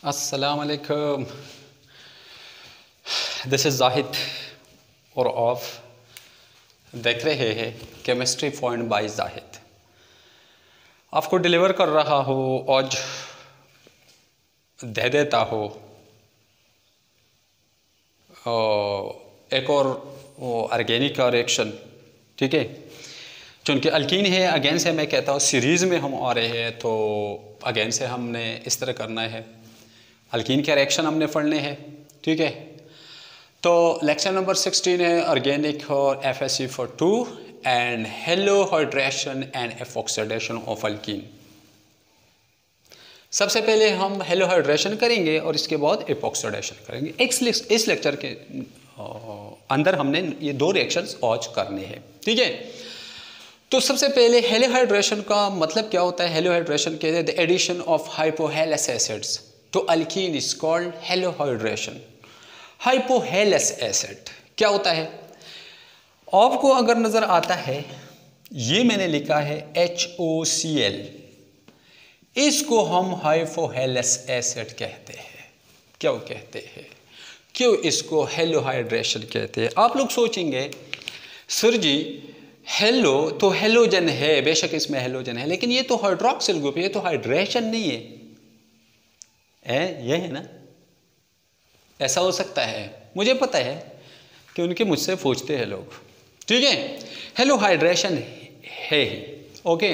अस्सलाम वालेकुम। This is Zahid और आप देख रहे हैं केमिस्ट्री पॉइंट बाय जाहिद। आपको डिलीवर कर रहा हो आज दे देता हो एक और ऑर्गेनिक का रिएक्शन, ठीक है। चूँकि अल्कीन है, अगेन से मैं कहता हूँ सीरीज़ में हम आ रहे हैं तो अगेन से हमने इस तरह करना है, अल्कीन के रिएक्शन हमने पढ़ने हैं, ठीक है। तो लेक्चर नंबर 16 है ऑर्गेनिक और FeC4 and halo hydration and epoxidation of alkene. सबसे पहले हम हेलो हाइड्रेशन करेंगे और इसके बाद एपॉक्सीडेशन करेंगे। इस लेक्चर के अंदर हमने ये दो रिएक्शंस आज करने हैं, ठीक है। तो सबसे पहले हेलो हाइड्रेशन का मतलब क्या होता है? हेलो हाइड्रेशन के the addition of hypohalous acids to alkene is called halo hydration. Hypohalous acid क्या होता है? आपको अगर नजर आता है, ये मैंने लिखा है HOCl, इसको हम हाइपोहेलस एसिड कहते हैं। क्यों कहते हैं? क्यों इसको हेलो हाइड्रेशन कहते हैं? आप लोग सोचेंगे सर जी हेलो तो हेलोजन है, बेशक इसमें हेलोजन है, लेकिन ये तो हाइड्रोक्सिल ग्रुप, ये तो हाइड्रेशन नहीं है, ये है ना? ऐसा हो सकता है, मुझे पता है कि उनके मुझसे पूछते हैं लोग, ठीक है। हेलो हाइड्रेशन है ही, ओके।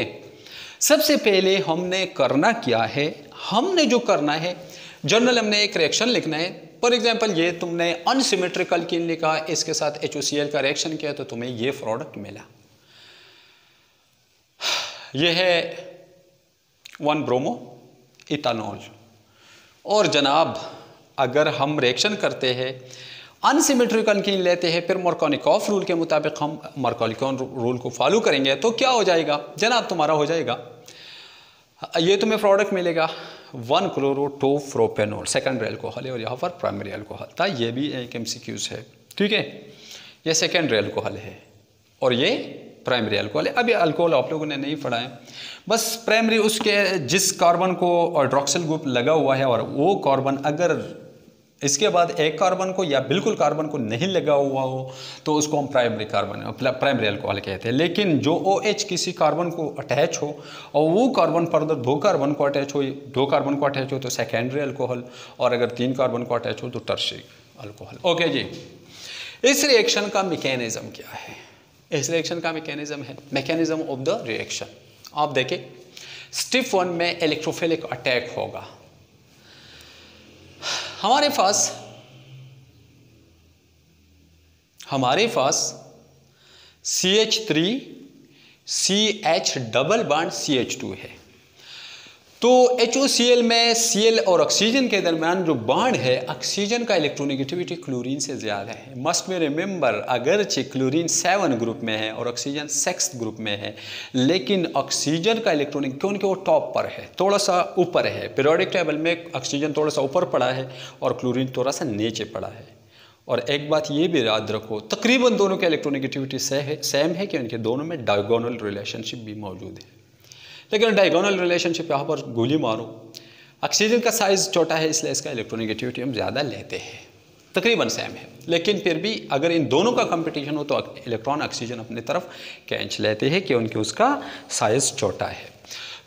सबसे पहले हमने करना क्या है? हमने जो करना है, जर्नल हमने एक रिएक्शन लिखना है। फॉर एग्जाम्पल ये तुमने अनसिमेट्रिक अल्कीन लिखा, इसके साथ HOCl का रिएक्शन किया तो तुम्हें ये प्रोडक्ट मिला। ये है 1 ब्रोमो इथानॉल। और जनाब अगर हम रिएक्शन करते हैं अनसिमेट्रिक अल्कीन लेते हैं, फिर मार्कोनिकॉफ रूल के मुताबिक हम मार्कोनिकॉफ रूल को फॉलो करेंगे तो क्या हो जाएगा जनाब? तुम्हारा हो जाएगा, ये तुम्हें प्रोडक्ट मिलेगा 1 क्लोरो-2-प्रोपेनॉल, सेकेंडरी अल्कोहल है और यहाँ पर प्राइमरी अल्कोहल था। ये भी एक MCQs है, ठीक है। ये सेकेंडरी अल्कोहल है और ये प्राइमरी अल्कोहल है। अभी अल्कोहल आप लोगों ने नहीं पढ़ा है, बस प्राइमरी उसके जिस कार्बन को हाइड्रोक्सिल ग्रुप लगा हुआ है और वो कार्बन अगर इसके बाद एक कार्बन को या बिल्कुल कार्बन को नहीं लगा हुआ हो तो उसको हम प्राइमरी अल्कोहल कहते हैं। लेकिन जो OH किसी कार्बन को अटैच हो और वो कार्बन फर्दर 2 कार्बन को अटैच हो तो सेकेंडरी अल्कोहल, और अगर 3 कार्बन को अटैच हो तो टर्शियरी अल्कोहल। ओके जी, इस रिएक्शन का मैकेनिज्म क्या है? इस रिएक्शन का मैकेनिज्म है मैकेनिज्म ऑफ द रिएक्शन। आप देखें स्टेप 1 में इलेक्ट्रोफिलिक अटैक होगा। हमारे पास CH3 CH double bond CH2 है। तो HOCl में Cl और ऑक्सीजन के दरमियान जो बॉन्ड है, ऑक्सीजन का इलेक्ट्रोनेगेटिविटी क्लोरीन से ज़्यादा है। मस्ट बी रिमेंबर, अगरचे क्लोरीन 7 ग्रुप में है और ऑक्सीजन 6 ग्रुप में है, लेकिन ऑक्सीजन का इलेक्ट्रोनिक क्योंकि वो टॉप पर है, थोड़ा सा ऊपर है, पीरियोडिक टेबल में ऑक्सीजन थोड़ा सा ऊपर पड़ा है और क्लोरीन थोड़ा सा नीचे पड़ा है। और एक बात ये भी याद रखो, तकरीबन दोनों की इलेक्ट्रोनेगेटिविटी सेम है कि उनके दोनों में डायगोनल रिलेशनशिप भी मौजूद है। लेकिन डायगोनल रिलेशनशिप यहाँ पर गोली मारो, ऑक्सीजन का साइज़ छोटा है इसलिए इसका इलेक्ट्रोनेगेटिविटी हम ज़्यादा लेते हैं, तकरीबन सेम है। लेकिन फिर भी अगर इन दोनों का कंपटीशन हो तो इलेक्ट्रॉन ऑक्सीजन अपनी तरफ खींच लेते हैं क्योंकि उसका साइज़ छोटा है।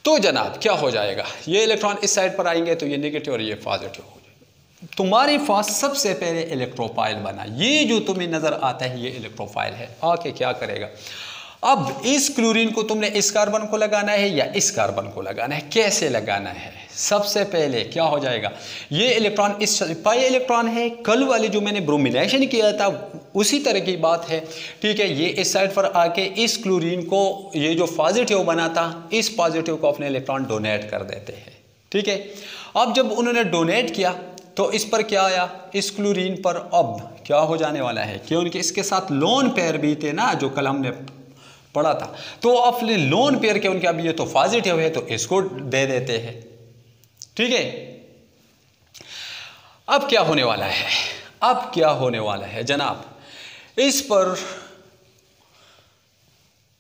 तो जनाब क्या हो जाएगा? ये इलेक्ट्रॉन इस साइड पर आएंगे तो ये नेगेटिव और ये पॉजिटिव हो जाएगा। तुम्हारे पास सबसे पहले इलेक्ट्रोफाइल बना, ये जो तुम्हें नज़र आता है ये इलेक्ट्रोफाइल है। आके क्या करेगा? अब इस क्लोरीन को तुमने इस कार्बन को लगाना है या इस कार्बन को लगाना है, कैसे लगाना है? सबसे पहले क्या हो जाएगा, ये इलेक्ट्रॉन इस पाई इलेक्ट्रॉन है, कल वाली जो मैंने ब्रोमिनेशन किया था उसी तरह की बात है, ठीक है। ये इस साइड पर आके इस क्लोरीन को, ये जो पॉजिटिव बना था, इस पॉजिटिव को अपने इलेक्ट्रॉन डोनेट कर देते हैं, ठीक है। अब जब उन्होंने डोनेट किया तो इस पर क्या आया? इस क्लोरीन पर अब क्या हो जाने वाला है, क्योंकि इसके साथ लोन पेयर भी थे ना जो कल हमने पढ़ा था, तो अपने लोन पेयर के उनके अब ये तो पॉजिटिव है तो इसको दे देते हैं, ठीक है। अब क्या होने वाला है? अब क्या होने वाला है जनाब? इस पर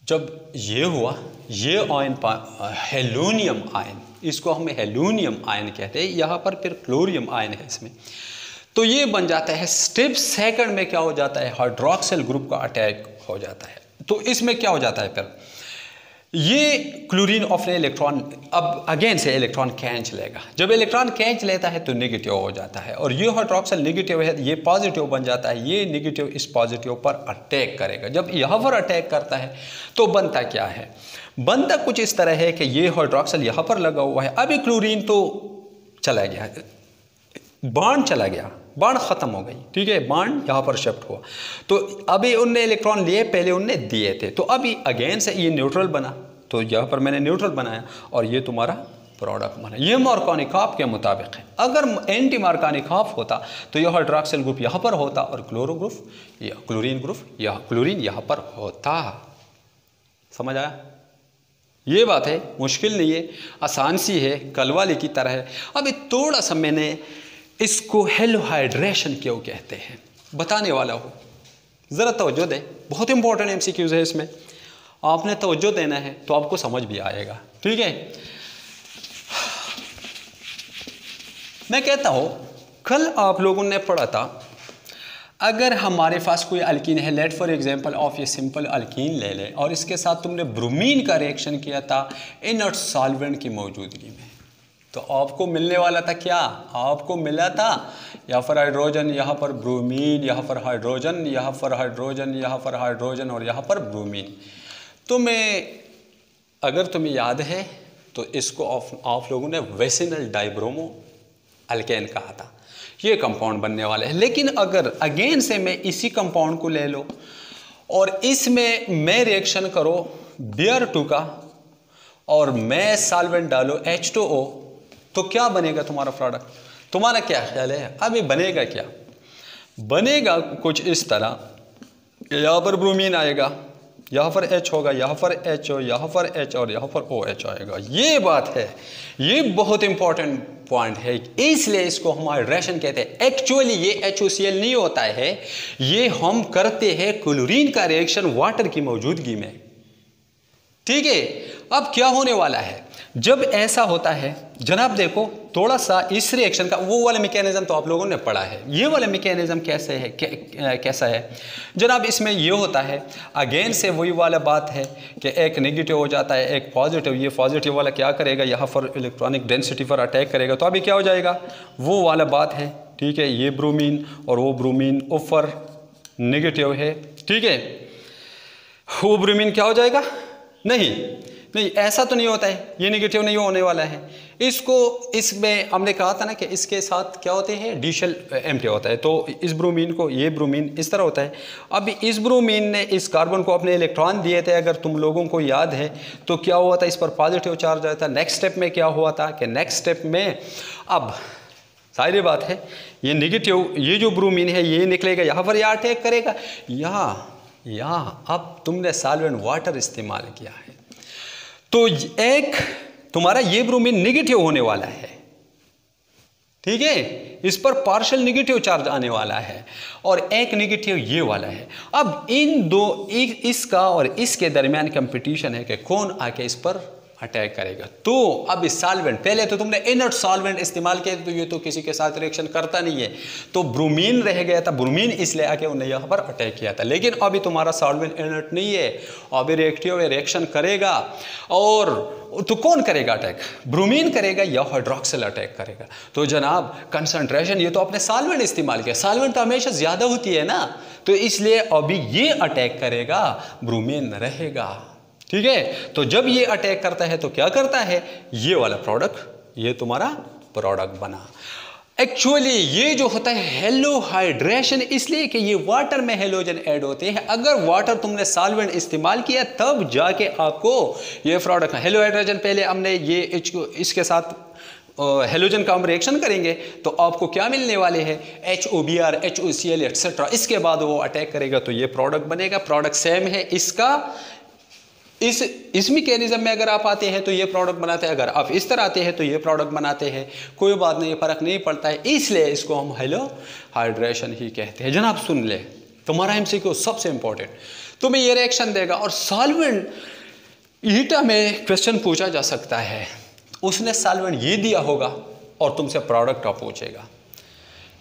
जब ये हुआ, ये आयन हेलोनियम आयन, इसको हम हेलोनियम आयन कहते हैं, यहाँ पर फिर क्लोरियम आयन है इसमें, तो ये बन जाता है स्टेप सेकंड में क्या हो जाता है, हाइड्रोक्सिल ग्रुप का अटैक हो जाता है। तो इसमें क्या हो जाता है, फिर ये क्लोरीन अपने इलेक्ट्रॉन अब अगेन से इलेक्ट्रॉन खींच लेगा। जब इलेक्ट्रॉन खींच लेता है तो नेगेटिव हो जाता है, और ये हाइड्रोक्सिल नेगेटिव है, ये पॉजिटिव बन जाता है, ये नेगेटिव इस पॉजिटिव पर अटैक करेगा। जब यहाँ पर अटैक करता है तो बनता क्या है, बनता कुछ इस तरह है कि ये हाइड्रोक्सिल यहाँ पर लगा हुआ है, अभी क्लोरीन तो चला गया, बॉन्ड चला गया, बॉन्ड ख़त्म हो गई, ठीक है, बॉन्ड यहाँ पर शिफ्ट हुआ, तो अभी उनने इलेक्ट्रॉन लिए, पहले उनने दिए थे, तो अभी अगेन से ये न्यूट्रल बना, तो यहाँ पर मैंने न्यूट्रल बनाया और ये तुम्हारा प्रोडक्ट बना। ये मार्कोनिक के मुताबिक है। अगर एंटी मार्कोनिक होता तो यह हाइड्रोक्सिल ग्रुप यहाँ पर होता और क्लोरो ग्रुप या क्लोरीन ग्रुप या क्लोरीन यहाँ पर होता। समझ आया? ये बात है, मुश्किल नहीं है, आसान सी है, कलवाली की तरह है। अभी थोड़ा सा मैंने इसको हेलोहाइड्रेशन क्यों कहते हैं बताने वाला हूँ, ज़रा तवज्जो दे, बहुत इंपॉर्टेंट एमसीक्यूज़ है इसमें, आपने तवज्जो देना है तो आपको समझ भी आएगा, ठीक है। मैं कहता हूँ कल आप लोगों ने पढ़ा था, अगर हमारे पास कोई अल्कीन है, लेट फॉर एग्जांपल ऑफ ये सिंपल अल्कीन ले लें, और इसके साथ तुमने ब्रोमीन का रिएक्शन किया था इनर्ट सॉल्वेंट की मौजूदगी में, तो आपको मिलने वाला था क्या, आपको मिला था यहाँ पर हाइड्रोजन, यहाँ पर ब्रोमीन, यहाँ पर हाइड्रोजन, यहाँ पर हाइड्रोजन, यहाँ पर हाइड्रोजन और यहाँ पर ब्रोमीन। तो मैं, अगर तुम्हें याद है तो इसको आप लोगों ने वेसिनल डाइब्रोमो अल्केन कहा था, ये कंपाउंड बनने वाले हैं। लेकिन अगर अगेन से मैं इसी कंपाउंड को ले लो और इसमें मैं रिएक्शन करो Br2 का और मैं सॉल्वेंट डालो H2O, तो क्या बनेगा तुम्हारा प्रोडक्ट? तुम्हारा क्या ख्याल है अभी बनेगा क्या? बनेगा कुछ इस तरह, यहाँ पर ब्रोमीन आएगा, यहाँ पर H होगा, यहाँ पर H हो, यहाँ पर H और यहाँ पर OH आएगा। ये बात है, ये बहुत इंपॉर्टेंट पॉइंट है, इसलिए इसको हम हाइड्रेशन कहते हैं। एक्चुअली ये HOCl नहीं होता है, ये हम करते हैं क्लोरीन का रिएक्शन वाटर की मौजूदगी में, ठीक है। अब क्या होने वाला है जब ऐसा होता है, जनाब देखो थोड़ा सा इस रिएक्शन का वो वाला मैकेनिज्म तो आप लोगों ने पढ़ा है, ये वाला मैकेनिज्म कैसे है, कैसा है जनाब? इसमें ये होता है, अगेन से वही वाला बात है कि एक नेगेटिव हो जाता है, एक पॉजिटिव, ये पॉजिटिव वाला क्या करेगा, यहाँ पर इलेक्ट्रॉनिक डेंसिटी पर अटैक करेगा, तो अभी क्या हो जाएगा, वो वाला बात है, ठीक है। ये ब्रोमीन और वो ब्रोमीन ऊपर नेगेटिव है, ठीक है, वो ब्रोमीन क्या हो जाएगा, नहीं ऐसा तो नहीं होता है, ये नेगेटिव नहीं होने वाला है। इसको इसमें हमने कहा था ना कि इसके साथ क्या होते हैं, डी शेल एम्प्टी होता है, तो इस ब्रोमीन को, ये ब्रोमीन इस तरह होता है। अब इस ब्रोमीन ने इस कार्बन को अपने इलेक्ट्रॉन दिए थे, अगर तुम लोगों को याद है तो क्या हुआ था, इस पर पॉजिटिव चार्ज आया था। नेक्स्ट स्टेप में क्या हुआ था कि नेक्स्ट स्टेप में अब सारी बात है, ये नेगेटिव, ये जो ब्रोमीन है ये निकलेगा, यहाँ पर यह अटैक करेगा, यहाँ अब तुमने सॉल्वेंट वाटर इस्तेमाल किया है, तो एक तुम्हारा ये ब्रोमीन नेगेटिव होने वाला है, ठीक है, इस पर पार्शियल नेगेटिव चार्ज आने वाला है, और एक नेगेटिव ये वाला है। अब इन दो, इसका और इसके दरमियान कंपटीशन है कि कौन आके इस पर अटैक करेगा। तो अब इस सॉल्वेंट, पहले तो तुमने इनर्ट सॉल्वेंट इस्तेमाल किया, तो ये तो किसी के साथ रिएक्शन करता नहीं है, तो ब्रोमीन रह गया था, ब्रोमीन इसलिए आके उन्हें यहाँ पर अटैक किया था। लेकिन अभी तुम्हारा सॉल्वेंट इनर्ट नहीं है, अभी रिएक्टिव है, रिएक्शन करेगा, और तो कौन करेगा अटैक, ब्रोमीन करेगा या हाइड्रोक्सिल अटैक करेगा? तो जनाब कंसंट्रेशन, ये तो आपने सॉल्वेंट इस्तेमाल किया, सॉल्वेंट तो हमेशा ज़्यादा होती है ना, तो इसलिए अभी ये अटैक करेगा, ब्रोमीन रहेगा, ठीक है। तो जब ये अटैक करता है तो क्या करता है, ये वाला प्रोडक्ट, ये तुम्हारा प्रोडक्ट बना। एक्चुअली ये जो होता है हेलोहाइड्रेशन, इसलिए कि ये वाटर में हेलोजन ऐड होते हैं। अगर वाटर तुमने सॉल्वेंट इस्तेमाल किया तब जाके आपको ये प्रोडक्ट, हेलोहाइड्रेशन पहले हमने ये इसके साथ हेलोजन का हम रिएक्शन करेंगे तो आपको क्या मिलने वाले हैं, HOBr, HOCl एक्सेट्रा, इसके बाद वो अटैक करेगा तो ये प्रोडक्ट बनेगा। प्रोडक्ट सेम है इसका, इस मैकेनिज्म में अगर आप आते हैं तो ये प्रोडक्ट बनाते हैं, अगर आप इस तरह आते हैं तो ये प्रोडक्ट बनाते हैं, कोई बात नहीं, फर्क नहीं पड़ता है, इसलिए इसको हम हेलोहाइड्रेशन ही कहते हैं। जनाब सुन ले, तुम्हारा एमसीक्यू सबसे इंपॉर्टेंट, तुम्हें ये रिएक्शन देगा। और सॉल्वेंट ईटा में क्वेश्चन पूछा जा सकता है, उसने सॉल्वेंट ये दिया होगा और तुमसे प्रोडक्ट का पूछेगा,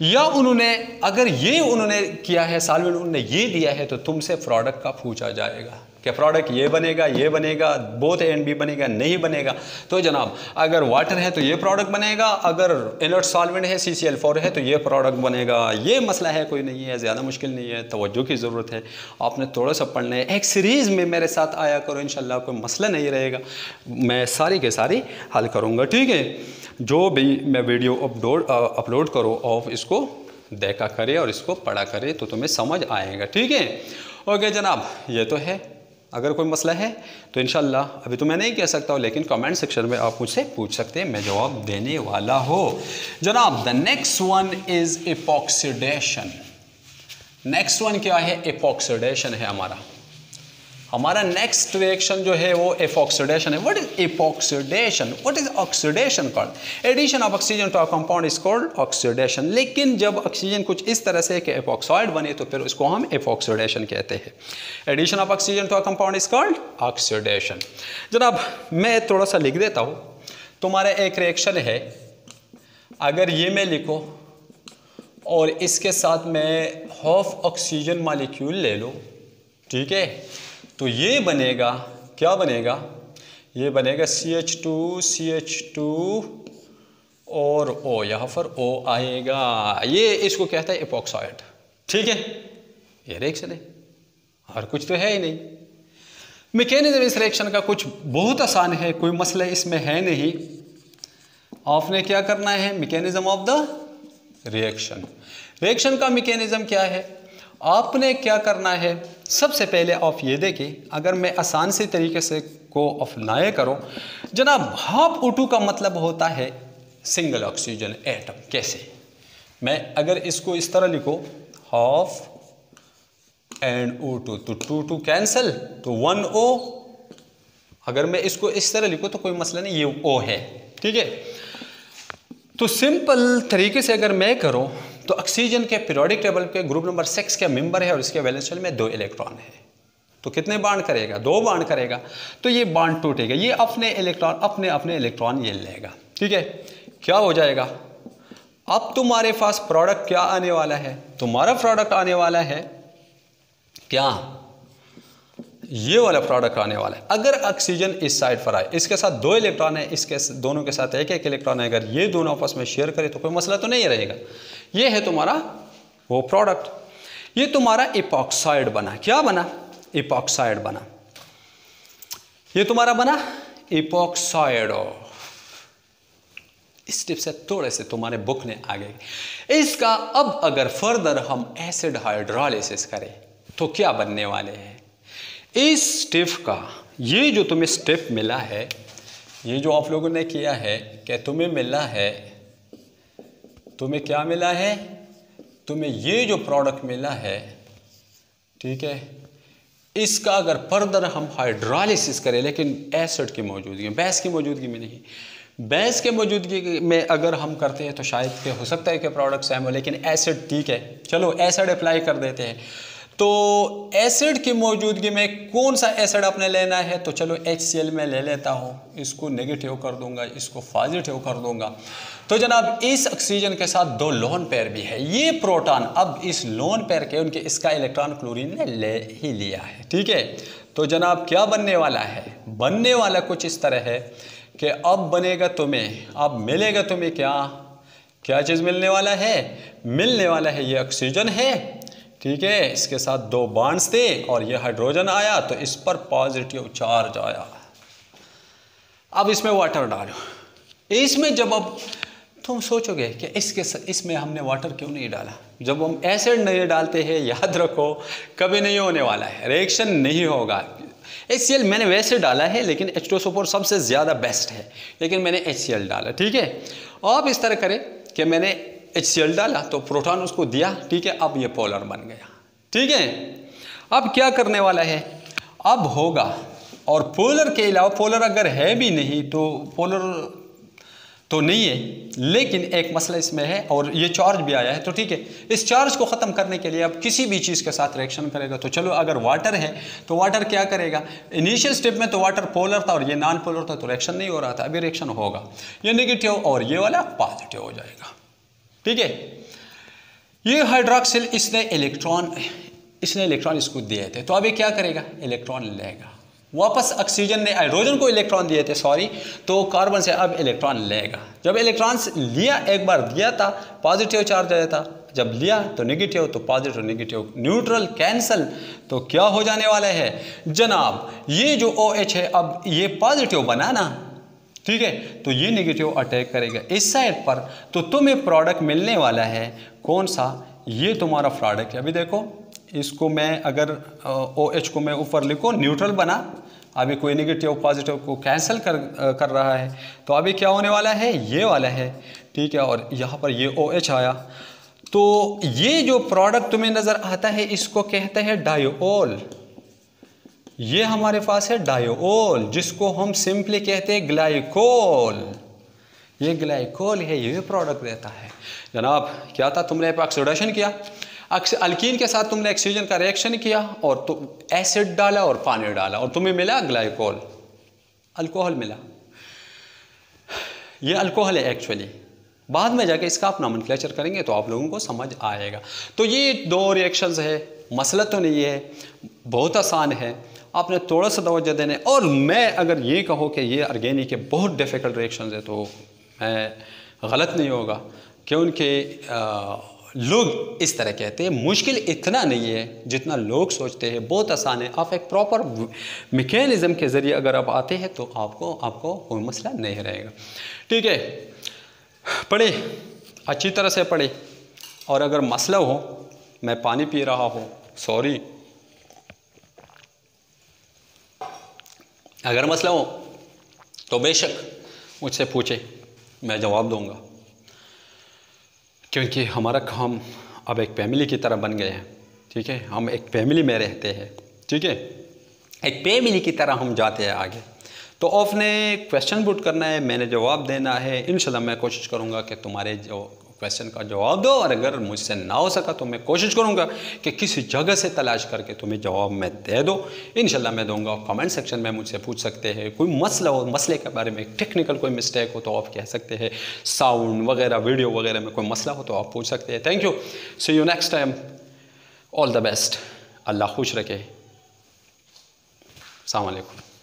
या उन्होंने अगर ये उन्होंने किया है सॉल्वेंट उन्होंने ये दिया है तो तुमसे प्रोडक्ट का पूछा जाएगा कि प्रोडक्ट ये बनेगा, बोथ ए एंड बी बनेगा, नहीं बनेगा। तो जनाब अगर वाटर है तो ये प्रोडक्ट बनेगा, अगर इनर्ट सॉल्वेंट है CCl4 है तो ये प्रोडक्ट बनेगा। ये मसला है, कोई नहीं है, ज़्यादा मुश्किल नहीं है, तवज्जो की ज़रूरत है, आपने थोड़ा सा पढ़ना है। एक सीरीज़ में मेरे साथ आया करो, इंशाल्लाह कोई मसला नहीं रहेगा, मैं सारी के सारी हल करूँगा, ठीक है। जो भी मैं वीडियो अपलोड करो और इसको देखा करे और इसको पढ़ा करे तो तुम्हें समझ आएगा, ठीक है। ओके जनाब, ये तो है। अगर कोई मसला है तो इंशाल्लाह अभी तो मैं नहीं कह सकता हूँ, लेकिन कमेंट सेक्शन में आप मुझसे पूछ सकते हैं, मैं जवाब देने वाला हो। जनाब the next one is एपॉक्सीडेशन। Next one क्या है? एपॉक्सीडेशन है हमारा नेक्स्ट रिएक्शन जो है वो एपॉक्सीडेशन है। What is epoxidation? What is oxidation called? Addition of oxygen to a compound is called oxidation. लेकिन जब ऑक्सीजन कुछ इस तरह से कि एपॉक्साइड बने तो फिर उसको हम एपॉक्सीडेशन कहते हैं। Addition of oxygen to a compound is called oxidation. जनाब मैं थोड़ा सा लिख देता हूँ, तुम्हारा एक रिएक्शन है, अगर ये मैं लिखो और इसके साथ मैं हाफ ऑक्सीजन मॉलिक्यूल ले लो, ठीक है, तो ये बनेगा, क्या बनेगा? ये बनेगा CH2 और O, यहाँ पर O आएगा, ये इसको कहता है एपॉक्साइड, ठीक है। ये रिएक्शन है और कुछ तो है ही नहीं। मैकेनिज्म इस रिएक्शन का कुछ बहुत आसान है, कोई मसला इसमें है नहीं। आपने क्या करना है? Mechanism of the reaction. Reaction का मैकेनिज्म क्या है? आपने क्या करना है? सबसे पहले आप ये देखिए, अगर मैं आसान से तरीके से को अपनाए करो जनाब, हाफ O2 का मतलब होता है सिंगल ऑक्सीजन एटम। कैसे? मैं अगर इसको इस तरह लिखो हाफ एंड O2 तो 2 कैंसिल तो 1O। अगर मैं इसको इस तरह लिखो तो कोई मसला नहीं, ये O है, ठीक है। तो सिंपल तरीके से अगर मैं करूं तो ऑक्सीजन के पीरियोडिक टेबल के ग्रुप नंबर 6 के मेंबर है और इसके वैलेंस शेल में 2 इलेक्ट्रॉन है, तो कितने बाड करेगा? 2 बाड करेगा, तो ये बाड टूटेगा, ये अपने इलेक्ट्रॉन ये लेगा, ठीक है। क्या हो जाएगा? अब तुम्हारे पास प्रोडक्ट क्या आने वाला है? तुम्हारा प्रोडक्ट आने वाला है क्या? ये वाला प्रोडक्ट आने वाला है। अगर ऑक्सीजन इस साइड पर आए, इसके साथ 2 इलेक्ट्रॉन है, इसके दोनों के साथ एक इलेक्ट्रॉन है, अगर ये दोनों आपस में शेयर करें तो कोई मसला तो नहीं रहेगा। ये है तुम्हारा वो प्रोडक्ट, ये तुम्हारा एपॉक्साइड बना। क्या बना? एपॉक्साइड बना। ये तुम्हारा बना एपॉक्साइड। इस टिप से थोड़े से तुम्हारे बुक ने आगे इसका। अब अगर फर्दर हम एसिड हाइड्रोलिसिस करें तो क्या बनने वाले हैं? इस स्टेप का ये जो तुम्हें स्टेप मिला है, ये जो आप लोगों ने किया है, क्या तुम्हें मिला है? तुम्हें क्या मिला है? तुम्हें ये जो प्रोडक्ट मिला है, ठीक है, इसका अगर फर्दर हम हाइड्रोलिसिस करें, लेकिन एसिड की मौजूदगी में, बेस की मौजूदगी में नहीं, बेस के मौजूदगी में अगर हम करते हैं तो शायद के हो सकता है कि प्रोडक्ट सेम हो, लेकिन एसिड, ठीक है, चलो एसिड अप्लाई कर देते हैं। तो एसिड की मौजूदगी में कौन सा एसिड आपने लेना है? तो चलो HCl में ले लेता हूँ, इसको नेगेटिव कर दूंगा, इसको पॉजिटिव कर दूंगा। तो जनाब इस ऑक्सीजन के साथ 2 लोन पेयर भी है, ये प्रोटॉन अब इस लोन पेयर के उनके इसका इलेक्ट्रॉन क्लोरीन ने ले ही लिया है, ठीक है। तो जनाब क्या बनने वाला है? बनने वाला कुछ इस तरह है कि अब बनेगा तुम्हें, अब मिलेगा तुम्हें क्या चीज़ मिलने वाला है? मिलने वाला है ये ऑक्सीजन है, ठीक है, इसके साथ 2 बॉन्ड्स थे और ये हाइड्रोजन आया तो इस पर पॉजिटिव चार्ज आया। अब इसमें वाटर डालो, इसमें जब अब तुम सोचोगे कि इसमें हमने वाटर क्यों नहीं डाला? जब हम एसिड नहीं डालते हैं, याद रखो कभी नहीं होने वाला है, रिएक्शन नहीं होगा। HCl मैंने वैसे डाला है, लेकिन H2SO4 सबसे ज़्यादा बेस्ट है, लेकिन मैंने HCl डाला, ठीक है। आप इस तरह करें कि मैंने HCl डाला तो प्रोटॉन उसको दिया, ठीक है, अब ये पोलर बन गया, ठीक है। अब क्या करने वाला है? अब होगा, और पोलर के अलावा, पोलर अगर है भी नहीं तो पोलर तो नहीं है, लेकिन एक मसला इसमें है और ये चार्ज भी आया है। तो ठीक है, इस चार्ज को ख़त्म करने के लिए अब किसी भी चीज़ के साथ रिएक्शन करेगा। तो चलो अगर वाटर है तो वाटर क्या करेगा, इनिशियल स्टेप में तो वाटर पोलर था और ये नॉन पोलर था, तो रिएक्शन नहीं हो रहा था, अभी रिएक्शन होगा, ये नेगेटिव और ये वाला पॉजिटिव हो जाएगा। ठीक है, ये हाइड्रोक्सिल इसने इलेक्ट्रॉन इसको दिए थे, तो अभी क्या करेगा, इलेक्ट्रॉन लेगा वापस। ऑक्सीजन ने हाइड्रोजन को इलेक्ट्रॉन दिए थे, सॉरी, तो कार्बन से अब इलेक्ट्रॉन लेगा। जब इलेक्ट्रॉन्स लिया, एक बार दिया था पॉजिटिव चार्ज आया था, जब लिया तो नेगेटिव, तो पॉजिटिव नेगेटिव न्यूट्रल कैंसल, तो क्या हो जाने वाला है जनाब, ये जो OH है अब ये पॉजिटिव बना ना, ठीक है, तो ये नेगेटिव अटैक करेगा इस साइड पर, तो तुम्हें प्रोडक्ट मिलने वाला है कौन सा, ये तुम्हारा प्रोडक्ट है। अभी देखो इसको मैं अगर OH को मैं ऊपर लिखूँ, न्यूट्रल बना, अभी कोई नेगेटिव पॉजिटिव को कैंसिल कर रहा है, तो अभी क्या होने वाला है, ये वाला है, ठीक है, और यहाँ पर ये OH आया, तो ये जो प्रोडक्ट तुम्हें नज़र आता है इसको कहते हैं डायोल। ये हमारे पास है डायोल, जिसको हम सिंपली कहते हैं ग्लाइकोल। ये ग्लाइकोल है, ये प्रोडक्ट देता है जनाब। क्या था, तुमने ऑक्सीडेशन किया, अल्कीन के साथ तुमने ऑक्सीजन का रिएक्शन किया और तो एसिड डाला और पानी डाला और तुम्हें मिला ग्लाइकोल, अल्कोहल मिला। ये अल्कोहल है एक्चुअली, बाद में जाके इसका आप नोमेनक्लेचर करेंगे तो आप लोगों को समझ आएगा। तो ये दो रिएक्शंस है, मसला तो नहीं है, बहुत आसान है, आपने थोड़ा सा तवज्जो देने। और मैं अगर ये कहो कि ये ऑर्गेनिक के बहुत डिफ़िकल्ट रिएक्शंस है तो मैं गलत नहीं होगा, क्योंकि लोग इस तरह कहते हैं। मुश्किल इतना नहीं है जितना लोग सोचते हैं, बहुत आसान है। आप एक प्रॉपर मैकेनिज़्म के ज़रिए अगर आप आते हैं तो आपको कोई मसला नहीं रहेगा। ठीक है, पढ़े, अच्छी तरह से पढ़े, और अगर मसला हो, मैं पानी पी रहा हूँ, सॉरी, अगर मसला हो तो बेशक मुझसे पूछे, मैं जवाब दूंगा, क्योंकि हमारा काम अब एक फैमिली की तरह बन गए हैं। ठीक है, हम एक फैमिली में रहते हैं, ठीक है, एक फैमिली की तरह हम जाते हैं आगे। तो आपने क्वेश्चन पुट करना है, मैंने जवाब देना है। इंशाल्लाह मैं कोशिश करूँगा कि तुम्हारे जो क्वेश्चन का जवाब दो, और अगर मुझसे ना हो सका तो मैं कोशिश करूँगा कि किसी जगह से तलाश करके तुम्हें जवाब मैं दे दो, इंशाल्लाह मैं दूंगा। कमेंट सेक्शन में मुझसे पूछ सकते हैं, कोई मसला हो, मसले के बारे में टेक्निकल कोई मिस्टेक हो तो आप कह सकते हैं, साउंड वगैरह वीडियो वगैरह में कोई मसला हो तो आप पूछ सकते हैं। Thank you, see you next time, all the best, अल्लाह खुश रखे, अस्सलाम वालेकुम।